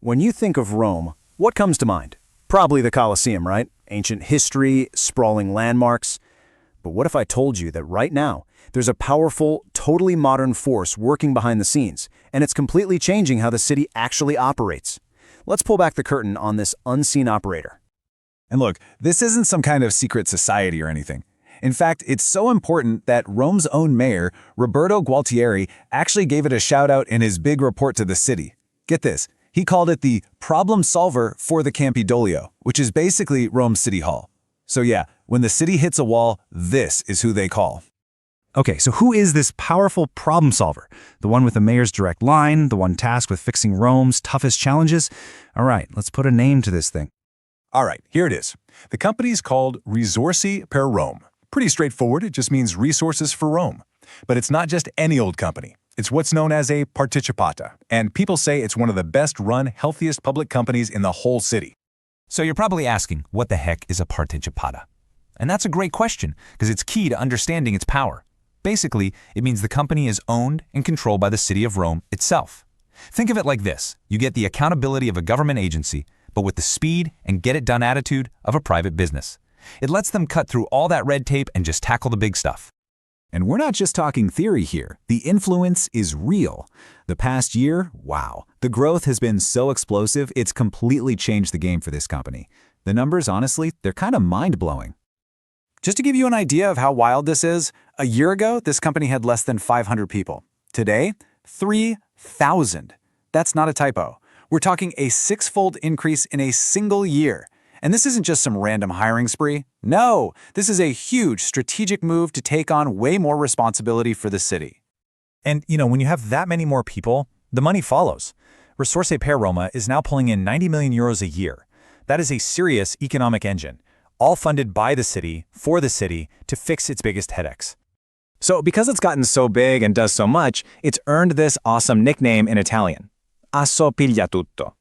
When you think of Rome, what comes to mind? Probably the Colosseum, right? Ancient history, sprawling landmarks. But what if I told you that right now, there's a powerful, totally modern force working behind the scenes, and it's completely changing how the city actually operates? Let's pull back the curtain on this unseen operator. And look, this isn't some kind of secret society or anything. In fact, it's so important that Rome's own mayor, Roberto Gualtieri, actually gave it a shout-out in his big report to the city. Get this, he called it the problem solver for the Campidoglio, which is basically Rome's city hall. So yeah, when the city hits a wall, this is who they call. Okay, so who is this powerful problem solver? The one with the mayor's direct line, the one tasked with fixing Rome's toughest challenges? All right, let's put a name to this thing. All right, here it is. The company's called Risorse per Rome. Pretty straightforward, it just means resources for Rome. But it's not just any old company. It's what's known as a partecipata, and people say it's one of the best-run, healthiest public companies in the whole city. So you're probably asking, what the heck is a partecipata? And that's a great question, because it's key to understanding its power. Basically, it means the company is owned and controlled by the city of Rome itself. Think of it like this. You get the accountability of a government agency, but with the speed and get-it-done attitude of a private business. It lets them cut through all that red tape and just tackle the big stuff. And we're not just talking theory here. The influence is real. The past year, wow. The growth has been so explosive, it's completely changed the game for this company. The numbers, honestly, they're kind of mind-blowing. Just to give you an idea of how wild this is, a year ago, this company had less than 500 people. Today, 3,000. That's not a typo. We're talking a six-fold increase in a single year. And this isn't just some random hiring spree. No, this is a huge strategic move to take on way more responsibility for the city. And, when you have that many more people, the money follows. Risorse per Roma is now pulling in 90 million euros a year. That is a serious economic engine, all funded by the city, for the city, to fix its biggest headaches. So because it's gotten so big and does so much, it's earned this awesome nickname in Italian, Asso piglia tutto.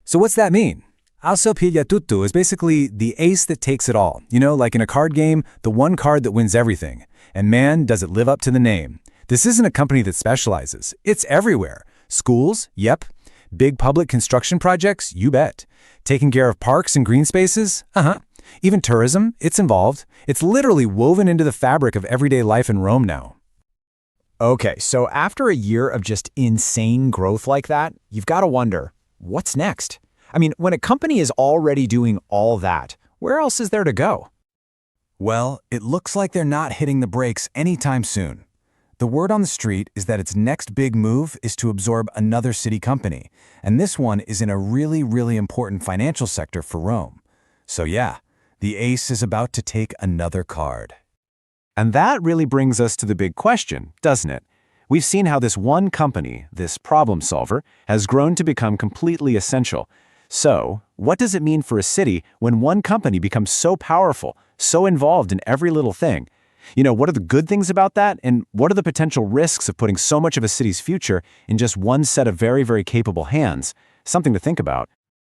So what's that mean? Asso piglia tutto is basically the ace that takes it all. Like in a card game, the one card that wins everything. And man, does it live up to the name. This isn't a company that specializes. It's everywhere. Schools? Yep. Big public construction projects? You bet. Taking care of parks and green spaces? Uh-huh. Even tourism? It's involved. It's literally woven into the fabric of everyday life in Rome now. Okay, so after a year of just insane growth like that, you've got to wonder, what's next? When a company is already doing all that, where else is there to go? Well, it looks like they're not hitting the brakes anytime soon. The word on the street is that its next big move is to absorb another city company, and this one is in a really, really important financial sector for Rome. So yeah, the ace is about to take another card. And that really brings us to the big question, doesn't it? We've seen how this one company, this problem solver, has grown to become completely essential. So, what does it mean for a city when one company becomes so powerful, so involved in every little thing? What are the good things about that, and what are the potential risks of putting so much of a city's future in just one set of very, very capable hands? Something to think about.